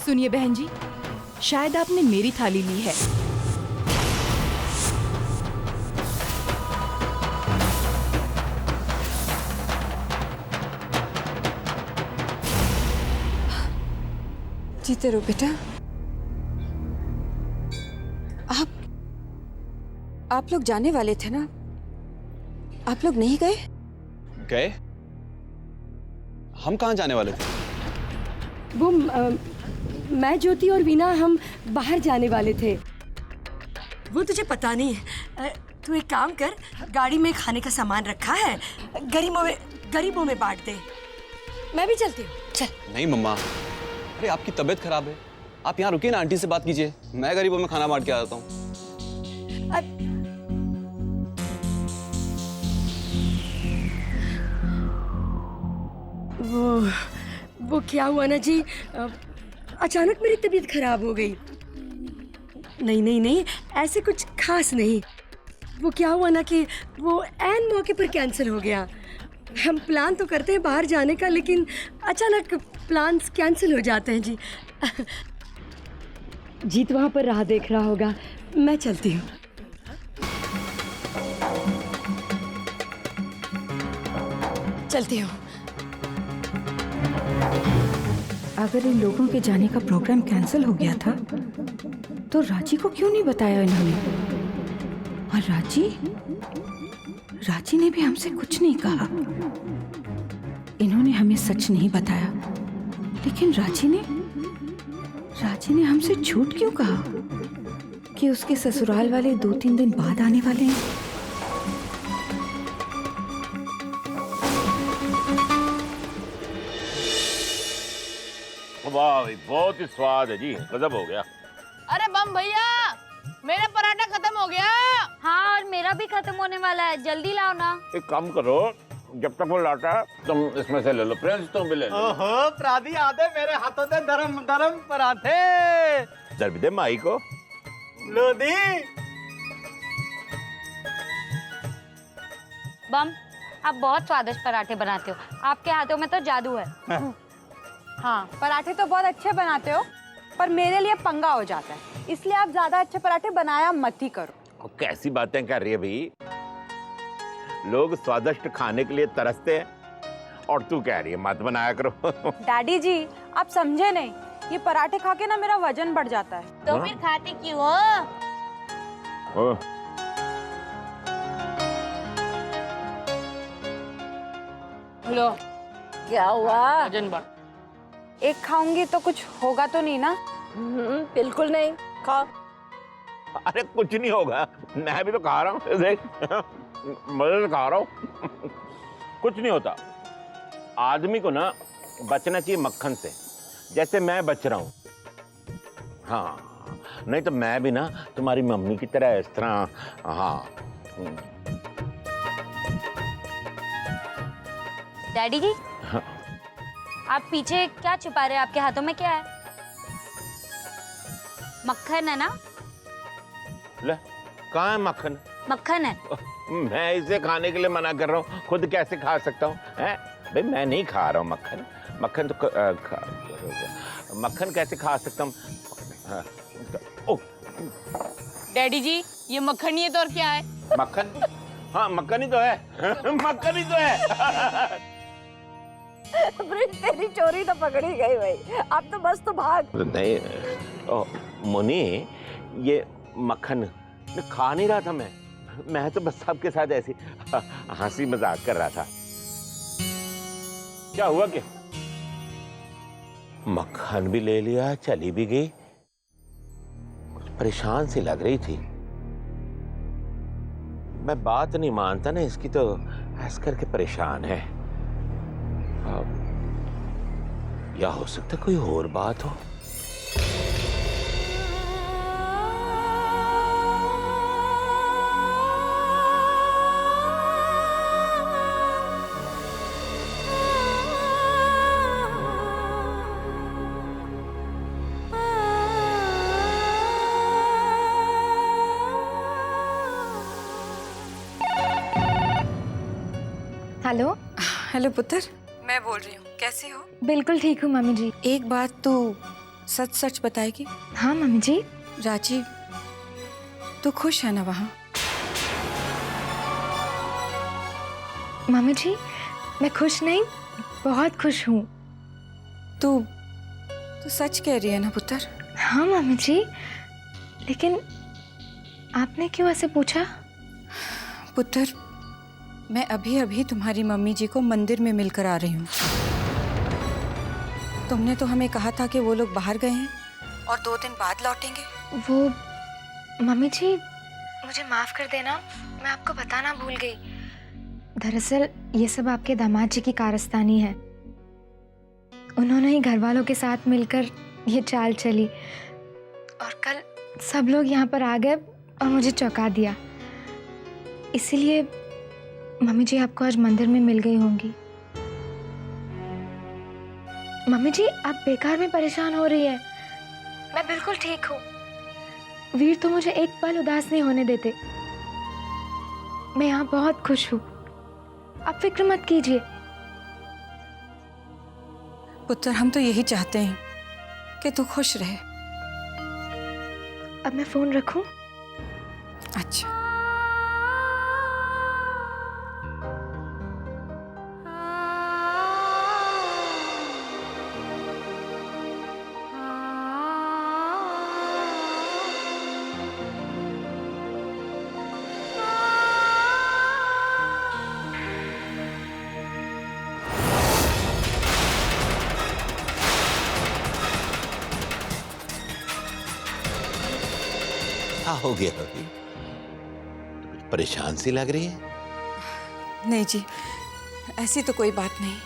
सुनिए बहन जी, शायद आपने मेरी थाली ली है। जीते रहो बेटा। आप लोग जाने वाले थे ना? आप लोग नहीं गए? गए? हम कहाँ जाने वाले थे? वो मैं, ज्योति और वीना हम बाहर जाने वाले थे। वो तुझे पता नहीं है। तू एक काम कर, गाड़ी में खाने का सामान रखा है, गरीबों में बांट दे। मैं भी चलती हूँ, चल। नहीं मम्मा, अरे आपकी तबीयत खराब है, आप यहाँ रुकिए ना, आंटी से बात कीजिए, मैं गरीबों में खाना बांट के आता हूँ। वो क्या हुआ ना जी, अचानक मेरी तबीयत खराब हो गई। नहीं, ऐसे कुछ खास नहीं। वो क्या हुआ ना कि वो ऐन मौके पर कैंसिल हो गया। हम प्लान तो करते हैं बाहर जाने का, लेकिन अचानक प्लान्स कैंसिल हो जाते हैं जी। जीत वहां पर राह देख रहा होगा, मैं चलती हूँ। चलती हूँ। अगर इन लोगों के जाने का प्रोग्राम कैंसिल हो गया था तो राजी को क्यों नहीं बताया इन्होंने? और राजी ने भी हमसे कुछ नहीं कहा। इन्होंने हमें सच नहीं बताया, लेकिन राजी ने हमसे झूठ क्यों कहा कि उसके ससुराल वाले 2-3 दिन बाद आने वाले हैं? वाह, बहुत ही स्वाद है जी, गजब हो गया। अरे बम भैया, मेरा पराठा खत्म हो गया। हाँ, और मेरा भी खत्म होने वाला है, जल्दी लाओ ना। एक काम करो, जब तक वो लाता है तुम इसमें से ले लो, फ्रेंड्स तुम भी ले लो। ओहो, प्रादी आदे मेरे हाथों से धर्म धर्म पराठे। जर भी दे माई को। लो दी। बम, आप बहुत स्वादिष्ट पराठे बनाते हो, आपके हाथों में तो जादू है। हाँ, पराठे तो बहुत अच्छे बनाते हो, पर मेरे लिए पंगा हो जाता है, इसलिए आप ज्यादा अच्छे पराठे बनाया मत ही करो। कैसी बातें कर रही है भाई, लोग स्वादिष्ट खाने के लिए तरसते हैं और तू कह रही है मत बनाया करो। डैडी जी, आप समझे नहीं, ये पराठे खा के ना मेरा वजन बढ़ जाता है। तो फिर खाते क्यों हो? लो, क्या हुआ? वजन बढ़। एक खाऊंगी तो कुछ होगा तो नहीं ना? बिल्कुल नहीं, खाओ। अरे कुछ नहीं होगा, मैं भी तो खा रहा हूँ, देख मजे से खा रहा हूँ। कुछ नहीं होता। आदमी को ना बचना चाहिए मक्खन से, जैसे मैं बच रहा हूँ। हाँ, नहीं तो मैं भी ना तुम्हारी मम्मी की तरह इस तरह। हाँ। डैडी जी, आप पीछे क्या छुपा रहे हैं? आपके हाथों में क्या है? मक्खन है ना? ले, कहाँ है मक्खन? मक्खन है। मैं इसे खाने के लिए मना कर रहा हूँ, खुद कैसे खा सकता हूँ? हैं? भाई मैं नहीं खा रहा हूँ मक्खन। मक्खन तो मक्खन कैसे खा सकता हूँ? हाँ, तो, डैडी जी, ये मक्खन नहीं है तो और क्या है? मक्खन? हाँ, मक्खन ही तो है। मक्खन ही तो है। तेरी चोरी तो पकड़ी गई भाई, अब तो बस तो भाग। नहीं मुनी, ये मक्खन खा नहीं रहा था मैं तो बस सबके साथ ऐसी हंसी मजाक कर रहा था। क्या हुआ? क्या मक्खन भी ले लिया, चली भी गई, परेशान सी लग रही थी। मैं बात नहीं मानता ना इसकी, तो ऐस करके परेशान है। या हो सकता कोई और बात हो। हेलो। हेलो पुत्र, मैं बोल रही हूँ, कैसे हो? बिल्कुल ठीक हूँ मम्मी जी। एक बात तो सच सच बताएगी? हाँ मम्मी जी। राजी, तू खुश है ना वहाँ? मम्मी जी मैं खुश नहीं, बहुत खुश हूँ। तू सच कह रही है ना पुत्र? हाँ मम्मी जी, लेकिन आपने क्यों ऐसे पूछा? पुत्र, मैं अभी अभी तुम्हारी मम्मी जी को मंदिर में मिलकर आ रही हूँ। तुमने तो हमें कहा था कि वो लोग बाहर गए हैं और 2 दिन बाद लौटेंगे। वो मम्मी जी मुझे माफ़ कर देना, मैं आपको बताना भूल गई। दरअसल ये सब आपके दामाद जी की कारस्तानी है। उन्होंने ही घर वालों के साथ मिलकर ये चाल चली और कल सब लोग यहाँ पर आ गए और मुझे चौंका दिया। इसीलिए मम्मी जी आपको आज मंदिर में मिल गई होंगी। मम्मी जी आप बेकार में परेशान हो रही है, मैं बिल्कुल ठीक हूँ। वीर तो मुझे एक पल उदास नहीं होने देते। मैं यहाँ बहुत खुश हूँ, आप फिक्र मत कीजिए। पुत्र, हम तो यही चाहते हैं कि तू खुश रहे। अब मैं फोन रखूं? अच्छा। क्या हो गया अभी? तो कुछ परेशान सी लग रही है। नहीं जी, ऐसी तो कोई बात नहीं।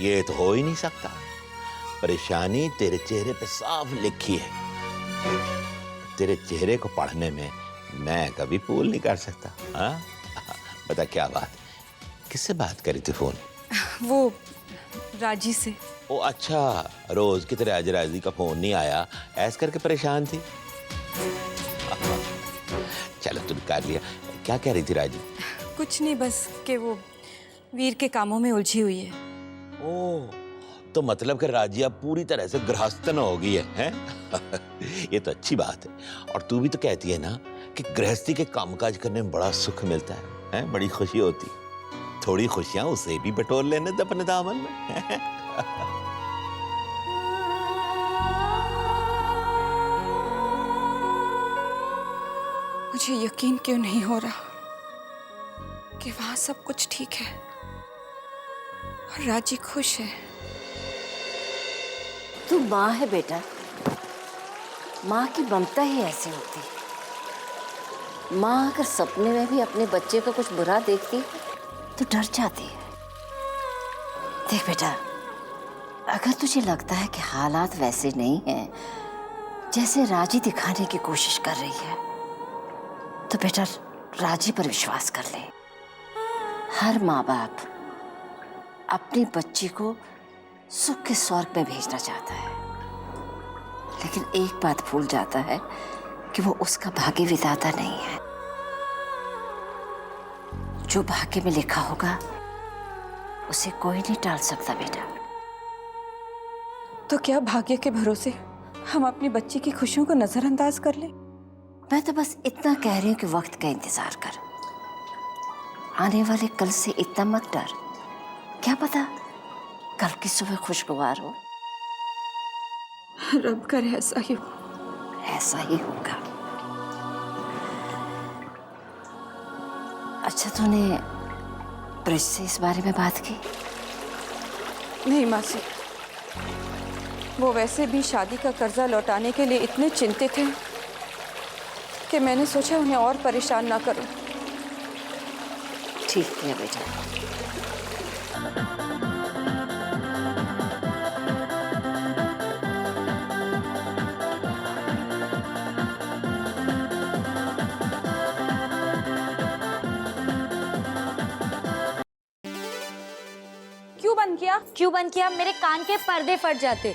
ये तो हो ही नहीं सकता। परेशानी तेरे चेहरे पे साफ लिखी है। तेरे चेहरे को पढ़ने में मैं कभी भूल नहीं कर सकता। हाँ, बता क्या बात? किससे बात करी थी फोन? वो राजी से। ओ अच्छा, रोज की तरह आज राजी का फोन नहीं आया, ऐस करके परेशान थी। चलो तुम कर लिया। क्या कह रही थी राजी? कुछ नहीं, बस कि वो वीर के कामों में उलझी हुई है। ओ, तो मतलब कि राजी अब पूरी तरह से गृहस्थन हो गई है, हैं? ये तो अच्छी बात है। और तू भी तो कहती है ना कि गृहस्थी के कामकाज करने में बड़ा सुख मिलता है? बड़ी खुशी होती। थोड़ी खुशियां उसे भी बटोर लेने दे अपने दामन में। मुझे यकीन क्यों नहीं हो रहा कि वहां सब कुछ ठीक है और राजी खुश है। तू माँ है बेटा, माँ की ममता ही ऐसी होती है। माँ अगर सपने में भी अपने बच्चे को कुछ बुरा देखती है तो डर जाती है। देख बेटा, अगर तुझे लगता है कि हालात वैसे नहीं हैं जैसे राजी दिखाने की कोशिश कर रही है, तो बेटा राजी पर विश्वास कर ले। हर माँ बाप अपनी बच्ची को सुख के स्वर्ग में भेजना चाहता है, लेकिन एक बात भूल जाता है कि वो उसका भाग्य विधाता नहीं है। जो भाग्य में लिखा होगा उसे कोई नहीं टाल सकता बेटा। तो क्या भाग्य के भरोसे हम अपनी बच्ची की खुशियों को नजरअंदाज कर लें? मैं तो बस इतना कह रही हूँ कि वक्त का इंतजार कर। आने वाले कल से इतना मत डर। क्या पता कल की सुबह खुशगवार हो। रब करे ऐसा ही हो। ऐसा ही होगा। अच्छा, तूने ब्रिज से इस बारे में बात की? नहीं मासी, वो वैसे भी शादी का कर्जा लौटाने के लिए इतने चिंतित हैं कि मैंने सोचा उन्हें और परेशान ना करूं। ठीक है बेटा। क्यों बंद किया? क्यों बंद किया? मेरे कान के पर्दे फट जाते।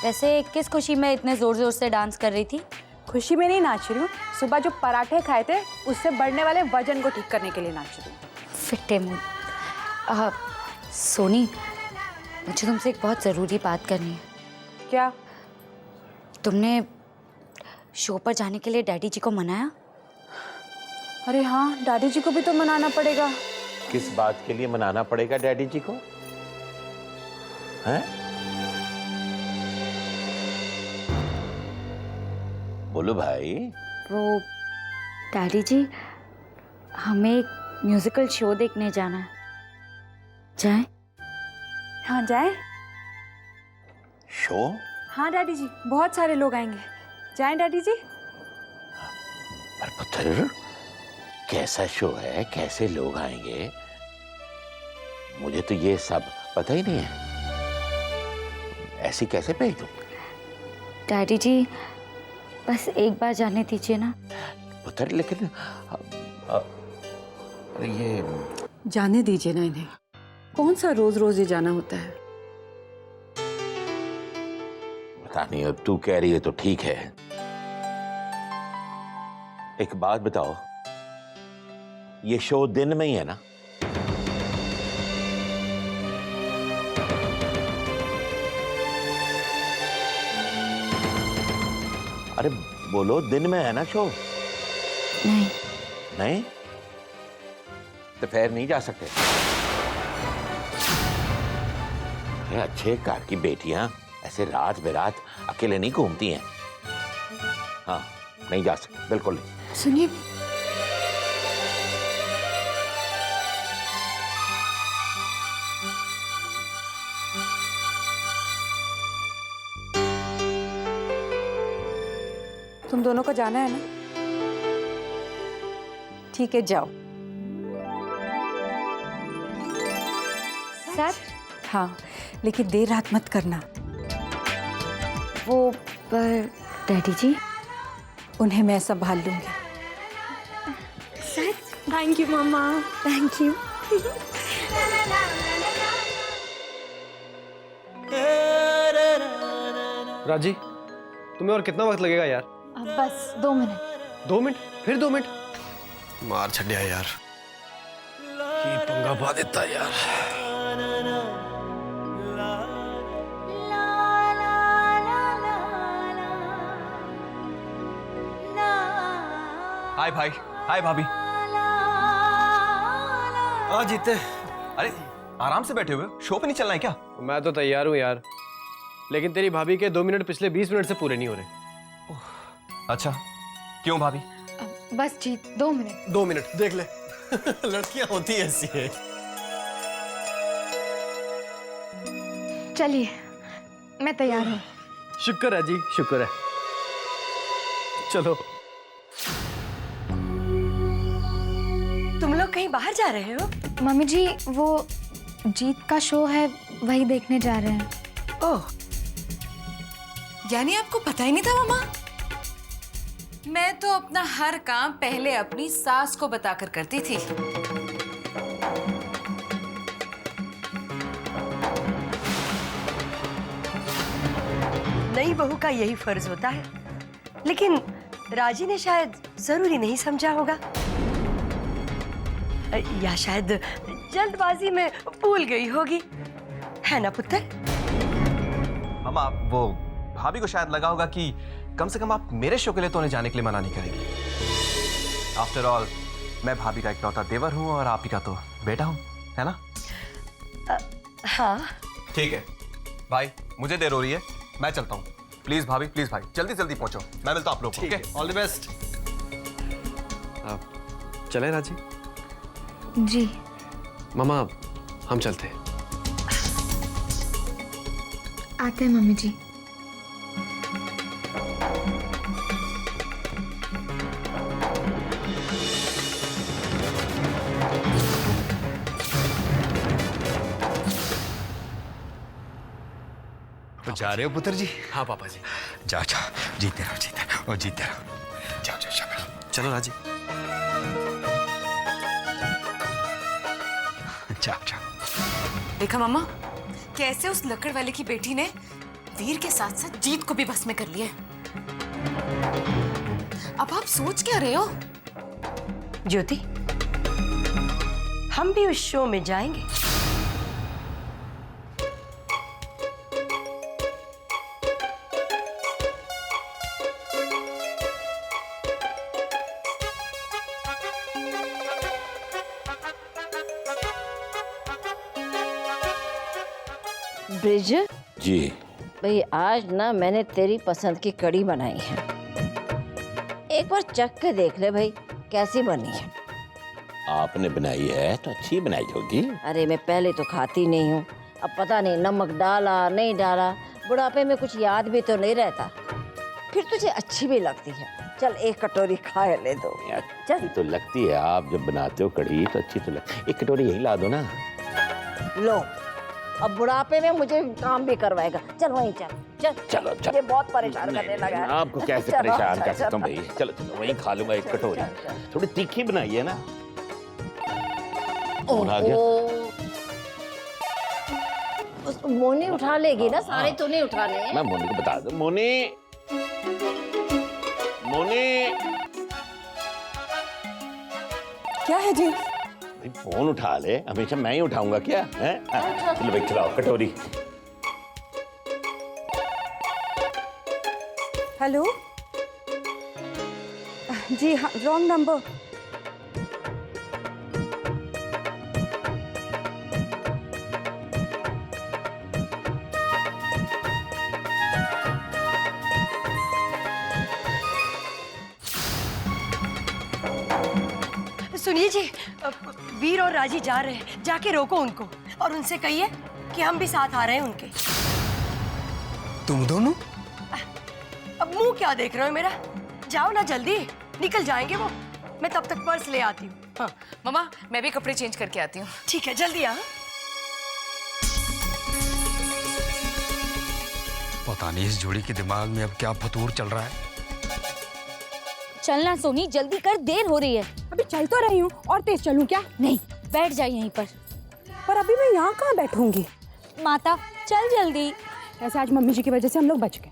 वैसे किस खुशी में इतने जोर जोर से डांस कर रही थी? खुशी में नहीं नाच रही हूँ, सुबह जो पराठे खाए थे उससे बढ़ने वाले वजन को ठीक करने के लिए नाच रही हूँ। फिट्टे मुंह। सोनी, मुझे तुमसे एक बहुत ज़रूरी बात करनी है। क्या? तुमने शो पर जाने के लिए डैडी जी को मनाया? अरे हाँ, दादी जी को भी तो मनाना पड़ेगा। किस बात के लिए मनाना पड़ेगा डैडी जी को? हैं? बोलो भाई। वो डैडी जी, हमें एक म्यूजिकल शो देखने जाना है, जाएं? हाँ जाएं? शो? हाँ डैडी जी, बहुत सारे लोग आएंगे। जाएं डैडी जी? पर पुत्र, कैसा शो है, कैसे लोग आएंगे? मुझे तो ये सब पता ही नहीं है। ऐसी कैसे भेज दूं? डैडी जी, बस एक बार जाने दीजिए ना। पुत्र लेकिन ये जाने दीजिए ना इन्हें। कौन सा रोज रोज ये जाना होता है? पता नहीं, अब तू कह रही है तो ठीक है। एक बात बताओ, ये शो दिन में ही है ना? अरे बोलो, दिन में है ना शो? नहीं। नहीं? तो फिर नहीं जा सकते। अरे अच्छे घर की बेटियां ऐसे रात बेरात अकेले नहीं घूमती हैं। हाँ, नहीं जा सकते, बिल्कुल नहीं। सुनिए, तुम दोनों को जाना है ना? ठीक है, जाओ। सच? हाँ, लेकिन देर रात मत करना। वो पर डैडी जी, उन्हें मैं संभाल लूंगी। सच? Thank you mama, thank you. Raji, तुम्हें और कितना वक्त लगेगा यार? बस 2 मिनट। 2 मिनट? फिर 2 मिनट? मार छड़िया यार, की पंगा पा देता यार। हाय भाई, हाय भाभी। आ जीते। अरे आराम से बैठे हुए हो, शो पे नहीं चलना है क्या? मैं तो तैयार हूँ यार, लेकिन तेरी भाभी के 2 मिनट पिछले 20 मिनट से पूरे नहीं हो रहे। अच्छा, क्यों भाभी? बस जीत, 2 मिनट। 2 मिनट देख ले। लड़कियां होती ऐसी है। चलिए, मैं तैयार हूँ। शुक्र है जी, शुक्र है। चलो। तुम लोग कहीं बाहर जा रहे हो? मम्मी जी, वो जीत का शो है, वही देखने जा रहे हैं। ओह, यानी आपको पता ही नहीं था मामा? मैं तो अपना हर काम पहले अपनी सास को बताकर करती थी। नई बहू का यही फर्ज होता है, लेकिन राजी ने शायद जरूरी नहीं समझा होगा, या शायद जल्दबाजी में भूल गई होगी, है ना पुत्र? हम आप वो भाभी को शायद लगा होगा कि कम से कम आप मेरे शो के लिए तो उन्हें जाने के लिए मना नहीं करेंगी। आफ्टर ऑल, मैं भाभी का इकलौता देवर हूँ और आप ही का तो बेटा हूँ, है ना? हाँ। ठीक है भाई, मुझे देर हो रही है, मैं चलता हूँ। प्लीज भाभी, प्लीज भाई, जल्दी जल्दी पहुंचो। मैं मिलता हूँ आप लोग को। Okay, all the best. चले राजी? जी। मामा, हम चलते हैं। आते हैं मम्मी जी। तो जा रहे हो पुत्र जी? हाँ पापा जी। जाओ जाओ, जीते रहो, जीते रहो, जीते रहो। जाओ जाओ शाबाश। चलो राजी। जाओ जाओ। देखा मामा, कैसे उस लकड़ वाले की बेटी ने वीर के साथ साथ जीत को भी बस में कर लिया। अब आप सोच क्या रहे हो? ज्योति, हम भी उस शो में जाएंगे। ब्रिज जी। भाई आज ना मैंने तेरी पसंद की कड़ी बनाई है, एक बार चख के देख ले भाई कैसी बनी है। आपने बनाई है तो अच्छी बनाई होगी। अरे मैं पहले तो खाती नहीं हूँ, अब पता नहीं नमक डाला नहीं डाला, बुढ़ापे में कुछ याद भी तो नहीं रहता, फिर तुझे अच्छी भी लगती है। चल एक कटोरी खा ले दो। अच्छी तो लगती है, आप जब बनाते हो कड़ी तो अच्छी तो लगती। एक कटोरी यही ला दो ना। लो अब बुढ़ापे में मुझे काम भी करवाएगा। चल वहीं चल चल। चलो चलो। ये बहुत परेशान करने लगा है। आपको कैसे चलो, परेशान कर चल, सकता हूँ भाई। चलो चलो वहीं खा लूंगा एक कटोरी। थोड़ी तीखी बनाई है ना। और आ गया। मोनी उठा लेगी ना, सारे तो नहीं उठाने। मैं मोनी को बता दूं। मोनी, मोनी। क्या है जी? भाई फोन उठा ले, हमेशा मैं ही उठाऊंगा क्या है? चलो भाई खिलाओ कटोरी। हेलो जी हाँ, रॉन्ग नंबर। सुनिए जी, वीर और राजी जा रहे हैं, जाके रोको उनको और उनसे कहिए कि हम भी साथ आ रहे हैं उनके। तुम दोनों? अब मुंह क्या देख रहे हो मेरा? जाओ ना जल्दी, निकल जाएंगे वो। मैं तब तक पर्स ले आती हूँ। हाँ मम्मा मैं भी कपड़े चेंज करके आती हूँ। ठीक है, जल्दी आ। पता नहीं इस जोड़ी के दिमाग में अब क्या फतूर चल रहा है। चलना सोनी, जल्दी कर, देर हो रही है। अभी चल तो रही हूँ, और तेज चलूं क्या? नहीं, बैठ जा यहीं पर अभी मैं यहाँ कहाँ बैठूंगी? माता चल जल्दी। ऐसे आज मम्मी जी की वजह से हम लोग बच गए।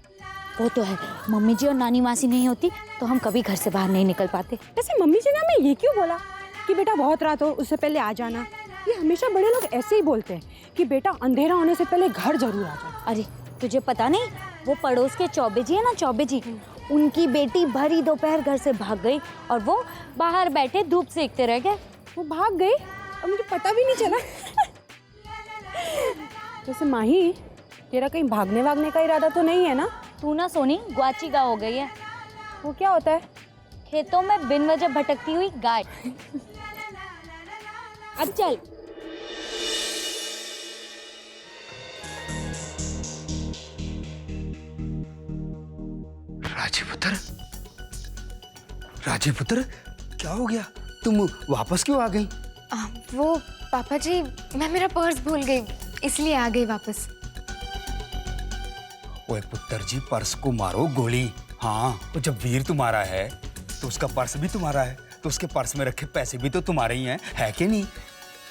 वो तो है, मम्मी जी और नानी मासी नहीं होती तो हम कभी घर से बाहर नहीं निकल पाते। वैसे मम्मी जी ने हमें ये क्यों बोला कि बेटा बहुत रात हो उससे पहले आ जाना? ये हमेशा बड़े लोग ऐसे ही बोलते हैं कि बेटा अंधेरा होने से पहले घर जरूर आ जाना। अरे तुझे पता नहीं, वो पड़ोस के चौबे जी है ना, चौबे जी, उनकी बेटी भरी दोपहर घर से भाग गई और वो बाहर बैठे धूप सेकते रह गए। वो भाग गई और मुझे पता भी नहीं चला। जैसे माही, तेरा कहीं भागने वागने का इरादा तो नहीं है ना? तू ना सोनी ग्वाची गाय हो गई है। वो क्या होता है? खेतों में बिन वजह भटकती हुई गाय। अब चल। राजीपुत्र, राजीपुत्र क्या हो गया? तुम वापस क्यों आ गई? वो पापा जी, मैं मेरा पर्स भूल गई इसलिए आ गई वापस। ओए पुत्र जी, पर्स को मारो गोली। हाँ, तो जब वीर तुम्हारा है तो उसका पर्स भी तुम्हारा है, तो उसके पर्स में रखे पैसे भी तो तुम्हारे ही हैं, है कि नहीं?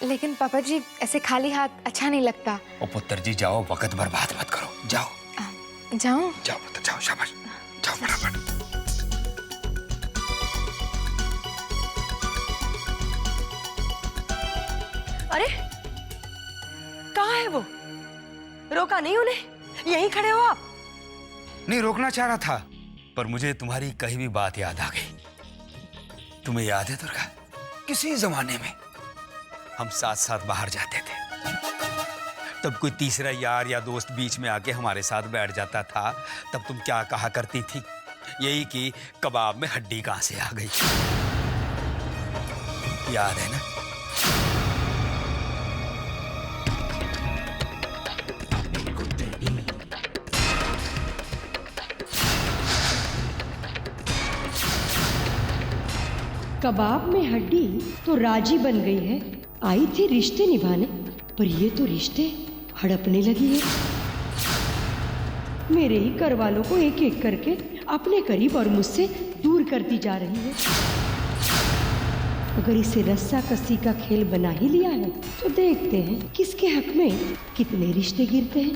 लेकिन पापा जी ऐसे खाली हाथ अच्छा नहीं लगता। ओ पुत्र जी जाओ, वक्त बर्बाद मत करो, जाओ। जाऊं? जाओ पुत्र जाओ, शाबाश, जाओ फटाफट। अरे कहाँ है वो? रोका नहीं उन्हें? यहीं खड़े हो आप? नहीं, रोकना चाह रहा था, पर मुझे तुम्हारी कही भी बात याद आ गई। तुम्हें याद है दुर्गा, किसी जमाने में हम साथ साथ बाहर जाते थे, तब कोई तीसरा यार या दोस्त बीच में आके हमारे साथ बैठ जाता था, तब तुम क्या कहा करती थी? यही कि कबाब में हड्डी कहां से आ गई। याद है ना? कबाब में हड्डी तो राजी बन गई है, आई थी रिश्ते निभाने, पर ये तो रिश्ते हड़पने लगी है। मेरे ही घर वालों को एक एक करके अपने करीब और मुझसे दूर करती जा रही है। अगर इसे रस्सा कस्सी का खेल बना ही लिया है तो देखते हैं किसके हक में कितने रिश्ते गिरते हैं।